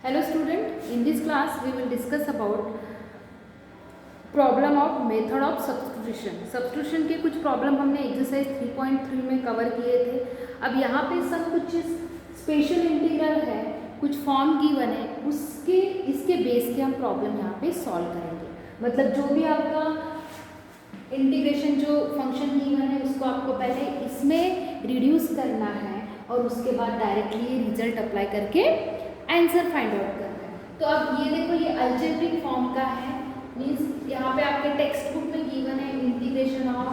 Hello student, in this class we will discuss about problem of method of substitution. Substitution के कुछ problem हमने exercise 3.3 में cover किए थे। अब यहाँ पे सब कुछ स्पेशल इंटीग्रल है, कुछ फॉर्म गिवन है, उसके इसके बेस के हम प्रॉब्लम यहाँ पे सॉल्व करेंगे। मतलब जो भी आपका इंटीग्रेशन जो फंक्शन गिवन है उसको आपको पहले इसमें रिड्यूस करना है और उसके बाद डायरेक्टली रिजल्ट अप्लाई करके आंसर फाइंड आउट करना है। तो अब ये देखो, ये अलजेब्रिक फॉर्म का है, मीन्स यहाँ पे आपके टेक्स्ट बुक में गिवन है integration of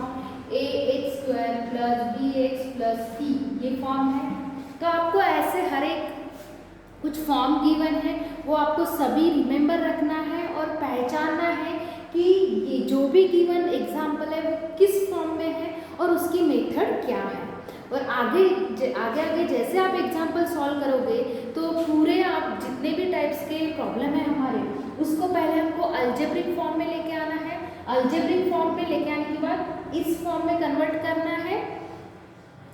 ax² plus bx plus c, ये फॉर्म है। तो आपको ऐसे हर एक कुछ फॉर्म गिवन है वो आपको सभी रिमेंबर रखना है और पहचानना है कि ये जो भी गिवन एग्जाम्पल है वो किस फॉर्म में है और उसकी मेथड क्या है। और आगे आगे जैसे आप एग्जाम्पल सॉल्व करोगे तो पूरे आप जितने भी टाइप्स के प्रॉब्लम है हमारे, उसको पहले हमको अलजेब्रिक फॉर्म में लेके आना है। अलजेब्रिक फॉर्म में लेके आने के बाद इस फॉर्म में कन्वर्ट करना है।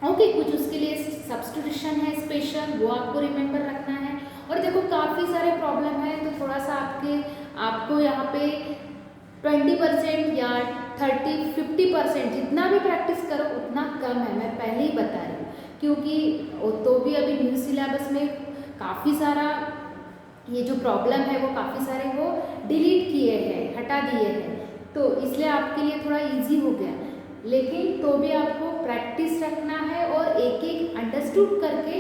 ओके, कुछ उसके लिए सब्स्टिट्यूशन है स्पेशल, वो आपको रिमेंबर रखना है। और देखो काफ़ी सारे प्रॉब्लम है तो थोड़ा सा आपको यहाँ पे 20% या 30-50% जितना भी प्रैक्टिस करो उतना कम है, मैं पहले ही बता रही हूँ। क्योंकि तो भी अभी न्यू सिलेबस में काफ़ी सारा ये जो प्रॉब्लम है वो काफ़ी सारे वो डिलीट किए हैं, हटा दिए हैं, तो इसलिए आपके लिए थोड़ा इजी हो गया। लेकिन तो भी आपको प्रैक्टिस रखना है और एक एक अंडरस्टूड करके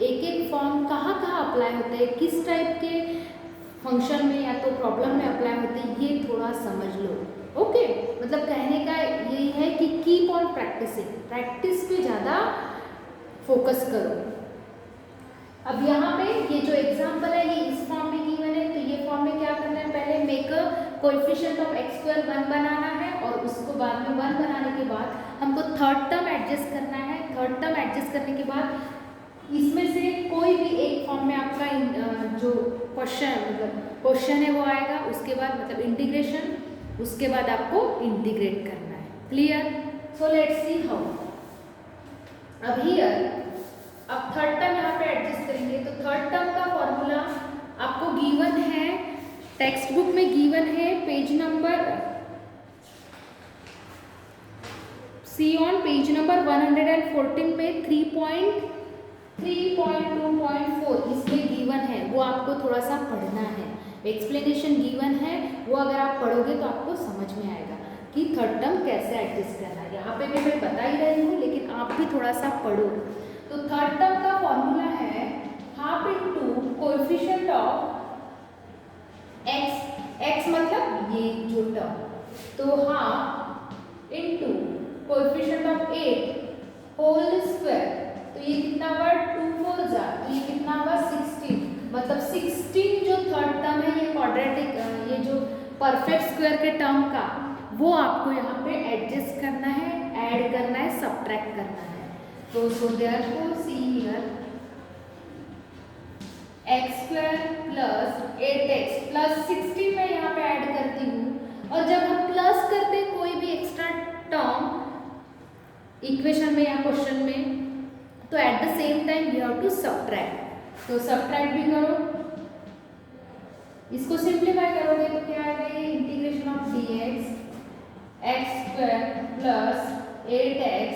एक एक फॉर्म कहाँ कहाँ अप्लाई होता है, किस टाइप के फंक्शन में या तो प्रॉब्लम में अप्लाई होते हैं, ये थोड़ा समझ लो। ओके, मतलब कहने का यही है कि कीप ऑन प्रैक्टिसिंग, प्रैक्टिस पे ज़्यादा फोकस करो। अब यहाँ पे ये जो एग्जाम्पल है ये इस फॉर्म में गिवन है, तो ये फॉर्म में क्या करना है, पहले make a coefficient of x² 1 बनाना है और उसको बाद में 1 बनाने के बाद हमको थर्ड टर्म एडजस्ट करना है। थर्ड टर्म एडजस्ट करने के बाद इसमें से कोई भी एक फॉर्म में आपका जो क्वेश्चन है वो आएगा, उसके बाद मतलब इंटीग्रेशन, उसके बाद आपको इंटीग्रेट करना है। Clear? So let's see how. अब हियर अब थर्ड टर्म यहाँ पे एडजस्ट करेंगे, तो थर्ड टर्म का फॉर्मूला आपको गिवन है, टेक्स्ट बुक में गिवन है, page number see on page number 114 पे 3.2.4 इसमें गिवन है, वो आपको थोड़ा सा पढ़ना है। एक्सप्लेनेशन गिवन है, वो अगर आप पढ़ोगे तो आपको समझ में आएगा कि थर्ड टर्म कैसे एडजस्ट करना है। यहाँ पे भी मैं बता ही रही हूँ लेकिन आप भी थोड़ा सा पढ़ो। तो थर्ड टर्म का फॉर्मूला है half into coefficient of x मतलब ये जो टर्म, तो half into coefficient of 8 whole square, तो ये कितना हुआ 2 4 जा, तो ये कितना हुआ 16, मतलब 16 जो थर्ड टर्म है ये क्वाड्रेटिक ये जो परफेक्ट स्क्वायर के टर्म का, वो आपको यहाँ पे एडजस्ट करना है, ऐड करना है, सब्ट्रैक्ट करना है। तो so therefore see here x² plus 8x plus 16 मैं यहाँ पे ऐड करती हूँ। और जब हम प्लस करते हैं कोई भी एक्स्ट्रा टर्म इक्वेशन में या क्वेश्चन में, तो at the same time you have to subtract. तो सब्ट्रैक्ट भी करो, इसको सिंप्लीफाई करोगे तो क्या आएगा, ये integration of dx x² plus 8x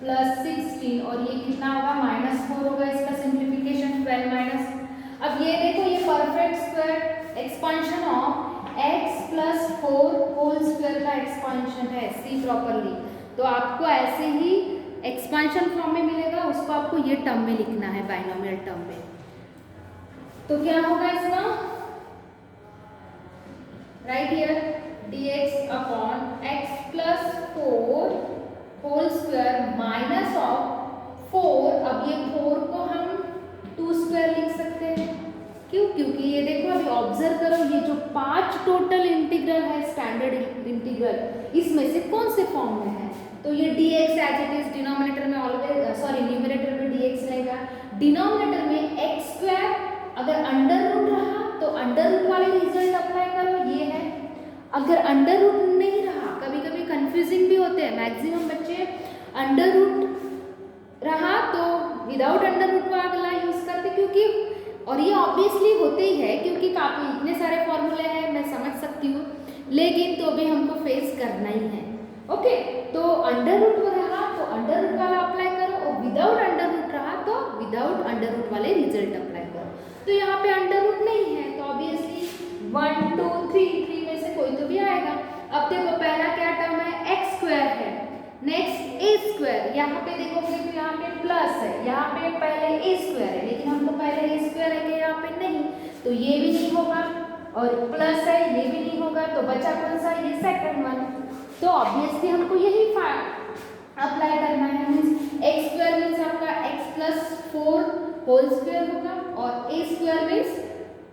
plus 16 और ये कितना होगा -4 होगा, इसका सिंप्लीफिकेशन 12 माइनस। अब ये देखो ये perfect square expansion of x plus 4 whole square का एक्सपांशन है, सी प्रॉपरली। तो आपको ऐसे ही एक्सपांशन फॉर्म में मिलेगा, उसको आपको ये टर्म में लिखना है, बाइनोमियल टर्म में। तो क्या होगा इसका, right here dx upon x plus 4 whole square minus of 4। अब ये 4 को हम 2 स्क्वायर लिख सकते हैं, क्यों? क्योंकि ये देखो अभी ऑब्जर्व करो, ये जो 5 टोटल इंटीग्रल है स्टैंडर्ड इंटीग्रल, इसमें से कौन से फॉर्म में है, तो ये dx as it is denominator में ऑलवेज न्यूमरेटर में dx रहेगा, डिनोमिनेटर में x² अगर अंडर रूट रहा तो अंडर रूट वाले रिजल्ट अप्लाई करो, ये है। अगर अंडर रूट नहीं रहा, कभी कभी कंफ्यूजिंग भी होते हैं, मैक्सिमम बच्चे अंडर रूट रहा तो विदाउट अंडर रूट वाला यूज करते, क्योंकि और ये ऑब्वियसली होते ही है क्योंकि काफ़ी इतने सारे फॉर्मूले हैं, मैं समझ सकती हूँ, लेकिन तो भी हमको फेस करना ही है। ओके, तो अंडर रूट रहा तो अंडर रूट वाला अप्लाई करो, और विदाउट अंडर रूट रहा तो विदाउट अंडर रूट वाले रिजल्ट अप्लाई करो। तो यहाँ पे अंडर रूट नहीं है तो ऑब्वियसली 1 2 3 में से कोई तो भी आएगा। अब देखो पहला क्या टर्म है, एक्स स्क्वायर है, नेक्स्ट ए स्क्वायर, यहाँ पे देखोगे तो यहाँ पे प्लस है, यहाँ पे पहले ए स्क्वायर है, लेकिन हम तो पहले ए स्क्वायर है कि यहाँ पे नहीं, तो ये भी नहीं होगा, और प्लस है ये भी नहीं होगा, तो बचा कौन सा, ये सेकंड वन। तो ऑब्वियसली हमको यही अप्लाई करना है, मीन्स एक्स स्क्वायर मीन्स आपका एक्स प्लस 4 होल स्क्वायर होगा, और ए स्क्वायर मीन्स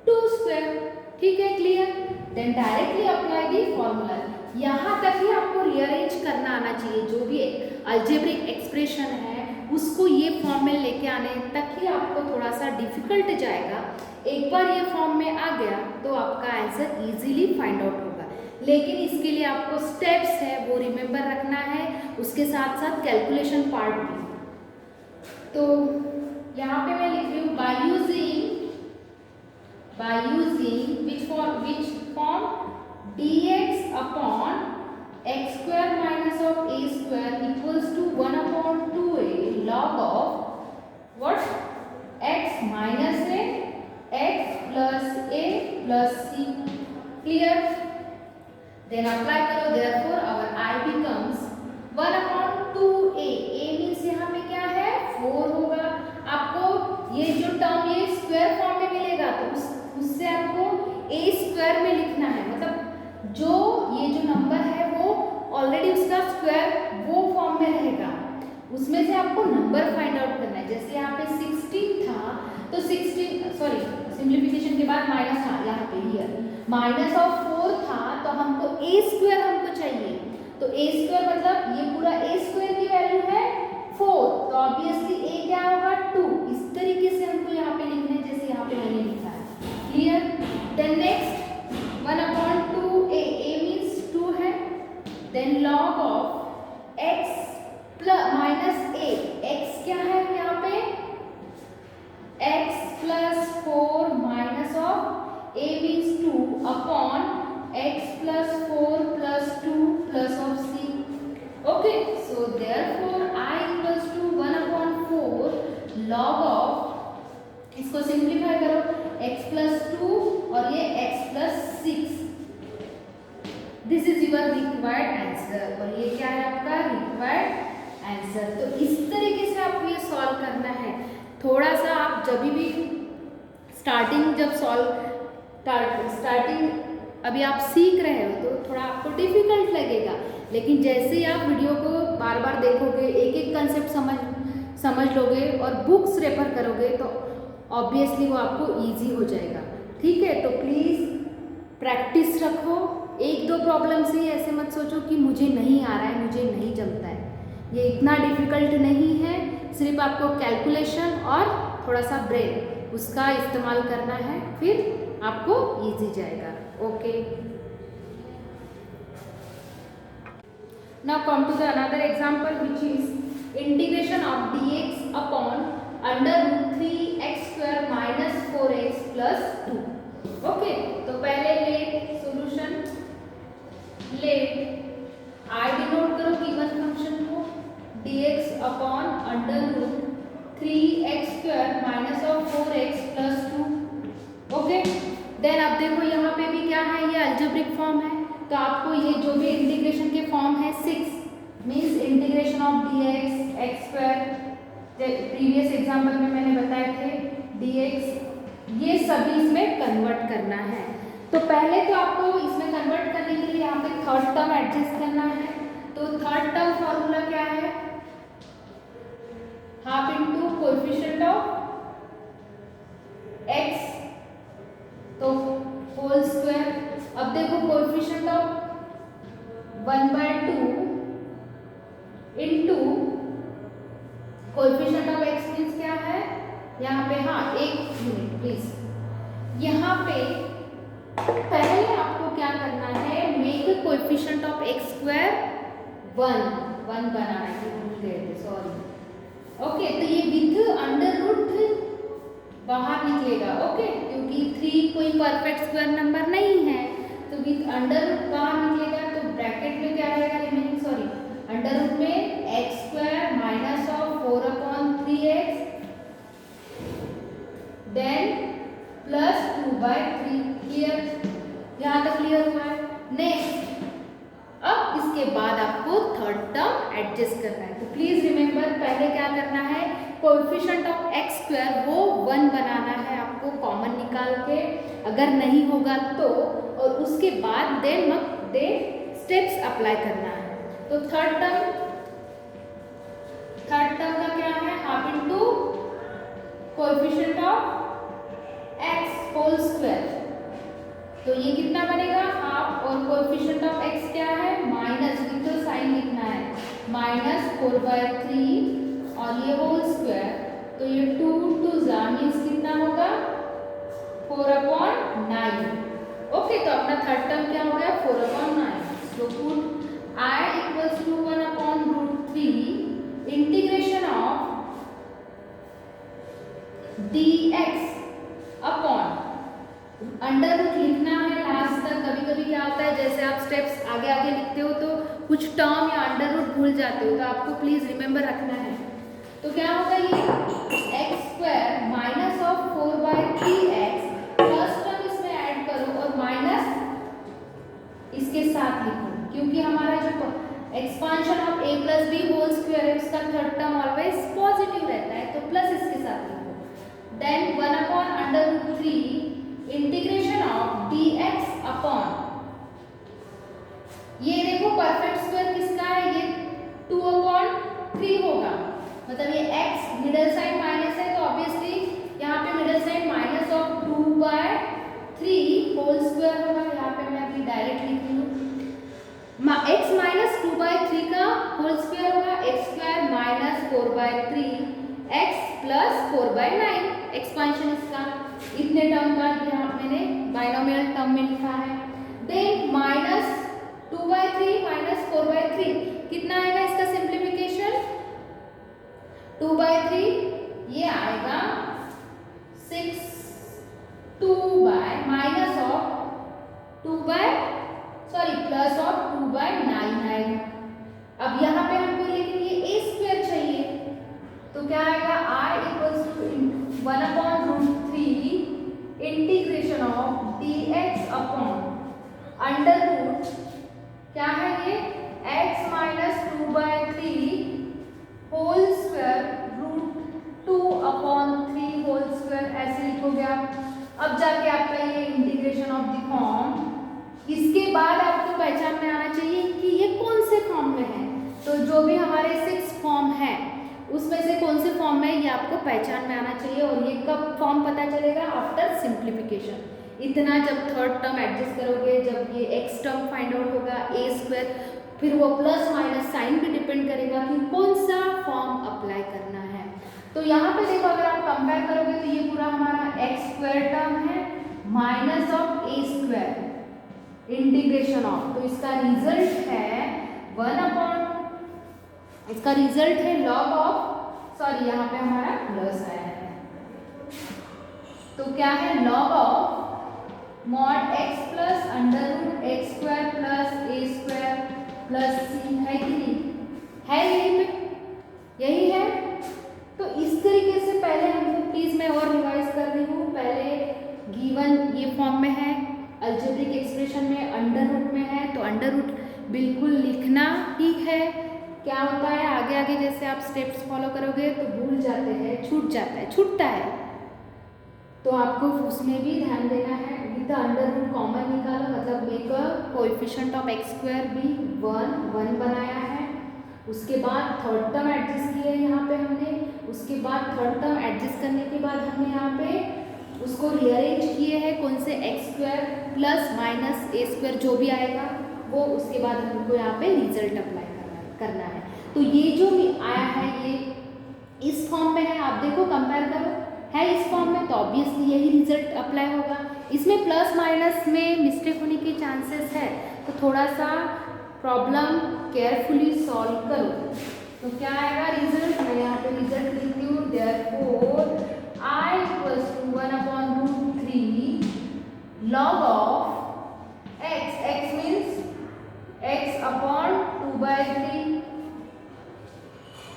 2 स्क्वायर। ठीक है, clear. Then directly apply the formula. यहाँ तक ही आपको रीअरेंज करना आना चाहिए, जो भी अलजेब्रिक एक्सप्रेशन है उसको ये फॉर्म में लेके आने तक ही आपको थोड़ा सा डिफिकल्ट जाएगा। एक बार ये फॉर्म में आ गया तो आपका आंसर इजीली फाइंड आउट होगा, लेकिन इसके लिए आपको स्टेप्स है वो रिमेंबर रखना है, उसके साथ साथ कैलकुलेशन पार्ट भी। तो यहाँ पे मैं लिख रही हूँ by using which form dx upon x square minus of a square equals to 1 upon 2a log of what, x minus a x plus a plus c. Clear? Then apply करो, therefore our I becomes 1 upon 2a, a means यहाँ पे क्या है 4 होगा। आपको ये जो term ये स्क्वायर फॉर्म में मिलेगा तो उससे आपको a स्क्वायर में लिखना है, मतलब जो ये जो नंबर है वो ऑलरेडी उसका स्क्वायर वो फॉर्म में रहेगा, उसमें से आपको नंबर फाइंड आउट करना है। जैसे यहाँ पे 16 था तो 16 सॉरी सिंप्लीफिकेशन के बाद माइनस था, यहाँ पे हियर माइनस ऑफ 4 था तो हमको ए स्क्वायर हमको चाहिए, तो ए स्क्वायर मतलब ये पूरा ए स्क्वायर की वैल्यू है 4, तो ऑब्वियसली ए क्या होगा 2। इस तरीके से हमको यहाँ पे लिखना है जैसे यहाँ पे मैंने लिखा है। Clear? Then next 1 upon 2a, a means 2 है, then log of x plus minus a, x क्या है यहाँ पे x plus 4 minus of a means 2 upon x plus 4 plus 2 plus of c। Okay, so therefore I equals to 1 upon 4 log of, इसको simplify करो, x plus 2 और ये x plus 6। This is your required answer, और ये क्या है आपका required answer. तो इस तरीके से आपको ये सॉल्व करना है। थोड़ा सा आप जब भी स्टार्टिंग जब स्टार्टिंग अभी आप सीख रहे हो तो थोड़ा आपको डिफिकल्ट लगेगा, लेकिन जैसे ही आप वीडियो को बार बार देखोगे, एक एक कंसेप्ट समझ लोगे और बुक्स रेफर करोगे तो ऑब्वियसली वो आपको इजी हो जाएगा। ठीक है, तो प्लीज़ प्रैक्टिस रखो। एक दो प्रॉब्लम से ही ऐसे मत सोचो कि मुझे नहीं आ रहा है, मुझे नहीं जमता है, ये इतना डिफिकल्ट नहीं है। सिर्फ आपको कैलकुलेशन और थोड़ा सा ब्रेन उसका इस्तेमाल करना है, फिर आपको इजी जाएगा। Okay, now come to the another example which is integration of dx upon under root 3x square minus 4x plus 2। Okay, तो पहले ले सॉल्यूशन ले I डिनोट करो गिवन फंक्शन को dx upon under root 3x square minus of 4x plus 2। Okay, then अब देखो यहाँ पे भी क्या है, ये अलजेब्रिक फॉर्म है, तो आपको ये जो भी इंटीग्रेशन के फॉर्म है 6 means integration of dx x square, previous example में मैंने बताए थे dx, ये सभी इसमें कन्वर्ट करना है। तो पहले तो आपको इसमें कन्वर्ट करने के लिए यहाँ पे थर्ड टर्म एडजस्ट करना है। तो थर्ड टर्म फॉर्मूला क्या है, half into coefficient of x तो होल स्क्वायर। अब देखो coefficient of 1/2 into coefficient of x means क्या है यहाँ पे, हाँ एक मिनट प्लीज, यहाँ पे पहले आपको क्या करना है, make coefficient of x square 1 बनाना है, भूल गए थे सॉरी। ओके, तो ये विथ अंडर रूट बाहर निकलेगा, ओके, क्योंकि 3 कोई परफेक्ट स्क्वायर नंबर नहीं है, तो विद अंडर रूट बाहर निकलेगा, तो ब्रैकेट में क्या रहेगा रिमेनिंग, सॉरी अंडर रूट में x square minus of 4/3x then plus 2/3। Clear, यहाँ तक क्लियर हुआ है। नेक्स्ट, अब इसके बाद आपको थर्ड टर्म एडजस्ट करना है, तो प्लीज रिमेंबर पहले क्या करना है, कोएफिशिएंट ऑफ एक्स स्क्वायर वो 1 बनाना है आपको कॉमन निकाल के, अगर नहीं होगा तो, और उसके बाद देन स्टेप्स अप्लाई करना है। तो थर्ड टर्म का क्या है, half into coefficient of x whole square, तो ये कितना बनेगा हाफ, और कोएफिशिएंट ऑफ एक्स क्या है माइनस, तो साइन लिखना है माइनस 4/3 और ये होल स्क्वायर, तो ये 2 मीन्स कितना होगा 4/9। ओके, तो अपना थर्ड टर्म क्या हो गया 4/9। तो put I equals to 1/√3 integration of dx upon under root लिखना है लास्ट तक। कभी कभी क्या होता है, जैसे आप स्टेप्स आगे आगे लिखते हो तो कुछ टर्म या अंडर रूट भूल जाते हो, तो आपको प्लीज रिमेंबर रखना है। तो क्या होगा ये x square minus of 4/3x, first term इसमें ऐड करो और माइनस इसके साथ लिखो, क्योंकि हमारा जो expansion of a plus b whole square है उसका थर्ड टर्म ऑलवेज पॉजिटिव रहता है, तो प्लस इसके साथ लिखो। Then 1/√3 integration of dx upon, ये देखो परफेक्ट स्क्वायर किसका है, ये 2/3 होगा, मतलब ये x मिडल साइन माइनस है, तो ऑब्वियसली यहाँ पे middle sign minus of 2/3 whole square होगा। यहाँ पे मैं अभी डायरेक्ट लिख लूँ, x माइनस 2/3 का होल स्क्वायर होगा x square minus 4/3 x plus 4/9, expansion इसका इतने टर्म का यहाँ मैंने बाइनोमियल टर्म में लिखा है। देन माइनस 2/3 माइनस 4/3 कितना आएगा इसका सिंप्लीफिकेशन 2/3 ये आएगा 6 माइनस ऑफ प्लस ऑफ 2/9 आएगा। अब यहाँ पे हमको लेकिन ये a स्क्वायर चाहिए, तो क्या आएगा I equals to 1/√3 integration of dx upon under root क्या है ये x minus 2/3 whole square root 2/3 whole square, ऐसे लिखोगे आप। अब जाके आपका ये इंटीग्रेशन ऑफ द फॉर्म, इसके बाद आपको पहचान में आना चाहिए कि ये कौन से फॉर्म में है, तो जो भी हमारे 6 फॉर्म है उसमें से कौन से फॉर्म में है ये आपको पहचान में आना चाहिए, और ये कब फॉर्म पता चलेगा आफ्टर सिंप्लीफिकेशन। इतना जब थर्ड टर्म एडजस्ट करोगे, जब ये एक्स टर्म फाइंड आउट होगा a स्क्वायर, फिर वो प्लस माइनस साइन पे डिपेंड करेगा कि कौन सा फॉर्म अप्लाई करना है। तो यहाँ पे देखो अगर आप कंपेयर करोगे तो ये पूरा हमारा एक्स स्क्वायर टर्म है minus of a square integration of, तो इसका रिजल्ट है 1/, इसका रिजल्ट है लॉग ऑफ, सॉरी यहाँ पे हमारा प्लस आया है, तो क्या है log of mod x plus under root x square plus a square plus c, है कि नहीं है, यही पे यही है। तो इस तरीके से पहले हमको, प्लीज मैं और रिवाइज कर रही हूँ, पहले गिवन ये फॉर्म में है, अलजेब्रिक एक्सप्रेशन में अंडर रूट में है, तो अंडर रूट बिल्कुल लिखना ही है। क्या होता है आगे आगे जैसे आप स्टेप्स फॉलो करोगे तो भूल जाते हैं, छूटता है, तो आपको उसमें भी ध्यान देना है। विद अंडर रूट कॉमन निकालो, मतलब make coefficient of x square भी 1 बनाया है, उसके बाद थर्ड टर्म एडजस्ट किया है यहाँ पे हमने, उसके बाद थर्ड टर्म एडजस्ट करने के बाद हमने यहाँ पे उसको रीअरेंज किए हैं, कौन से x square plus minus a square जो भी आएगा वो, उसके बाद हमको यहाँ पे रिजल्ट अप्लाई करना है। तो ये जो आया है ये इस फॉर्म में है, आप देखो कंपेयर करो, है इस फॉर्म में, तो ऑब्वियसली यही रिजल्ट अप्लाई होगा। इसमें प्लस माइनस में मिस्टेक होने के चांसेस है, तो थोड़ा सा प्रॉब्लम केयरफुली सॉल्व करो। तो क्या आएगा रिजल्ट, मैं यहाँ पे रिजल्ट लिखती हूँ, therefore I equals to 1/√3 log of x. X means x upon 2/3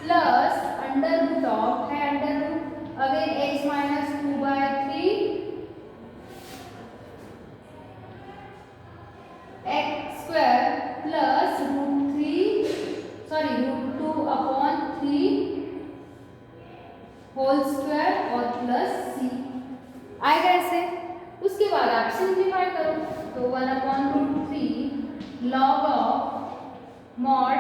plus under root of है under root again x minus 2/3 x square plus √2/3 whole square और प्लस c आएगा ऐसे। उसके बाद आप सिंप्लीफाई करो तो 1/√3 log of mod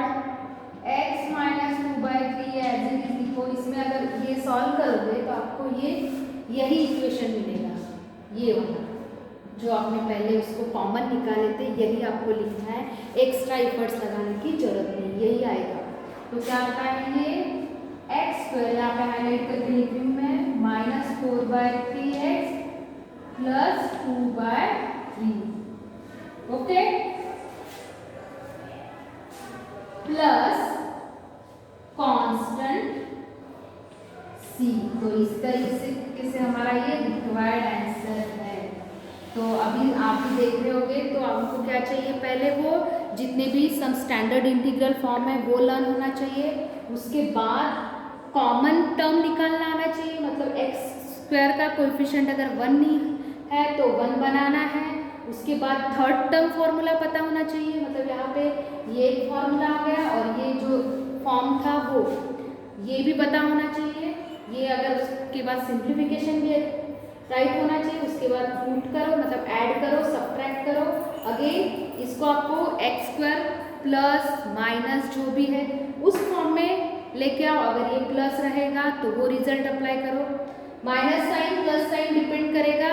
x minus 2/3 as it is लिखो। इसमें अगर ये सॉल्व करोगे तो आपको ये यही इक्वेशन मिलेगा, ये वाला जो आपने पहले उसको कॉमन निकाले थे, यही आपको लिखना है, एक्स्ट्रा एफर्ट्स लगाने की जरूरत नहीं, यही आएगा। तो क्या आता है ये एक्स स्क्वायर, यहाँ पे हाईलाइट करके लिख रही हूँ मैं, -4/3x plus 2/3 okay plus constant c। तो इस तरीके से हमारा ये रिक्वायर्ड आंसर है। तो अभी आप भी देख रहे होगे तो आपको क्या चाहिए, पहले वो जितने भी सम स्टैंडर्ड इंटीग्रल फॉर्म है वो लर्न होना चाहिए। उसके बाद कॉमन टर्म निकालना आना चाहिए, मतलब एक्स स्क्वायर का कोएफिशिएंट अगर 1 नहीं है तो 1 बनाना है। उसके बाद थर्ड टर्म फॉर्मूला पता होना चाहिए, मतलब यहाँ पे ये एक फॉर्मूला आ गया और ये जो फॉर्म था वो ये भी पता होना चाहिए। ये अगर उसके बाद सिंप्लीफिकेशन भी राइट होना चाहिए। उसके बाद रूट करो, मतलब ऐड करो, सब्ट्रैक्ट करो, अगेन इसको आपको एक्स स्क्वायर प्लस माइनस जो भी है उस फॉर्म में लेके आओ। अगर ये प्लस रहेगा तो वो रिजल्ट अप्लाई करो, minus sign plus sign depend करेगा,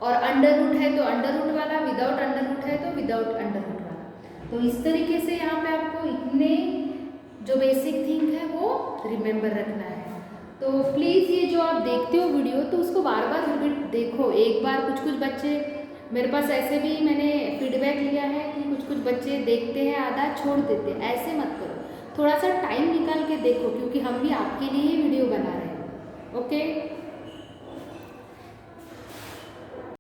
और अंडर रूट है तो अंडर रूट वाला, विदाउट अंडर रूट है तो विदाउट अंडर रूट वाला। तो इस तरीके से यहाँ पे आपको इतने जो बेसिक थिंग है वो रिमेंबर रखना है। तो प्लीज़ ये जो आप देखते हो वीडियो तो उसको बार बार रिपीट देखो। एक बार कुछ बच्चे मेरे पास ऐसे भी मैंने फीडबैक लिया है कि कुछ बच्चे देखते हैं आधा छोड़ देते हैं, ऐसे मत करो, थोड़ा सा टाइम निकाल के देखो, क्योंकि हम भी आपके लिए ही वीडियो बना रहे हैं। ओके।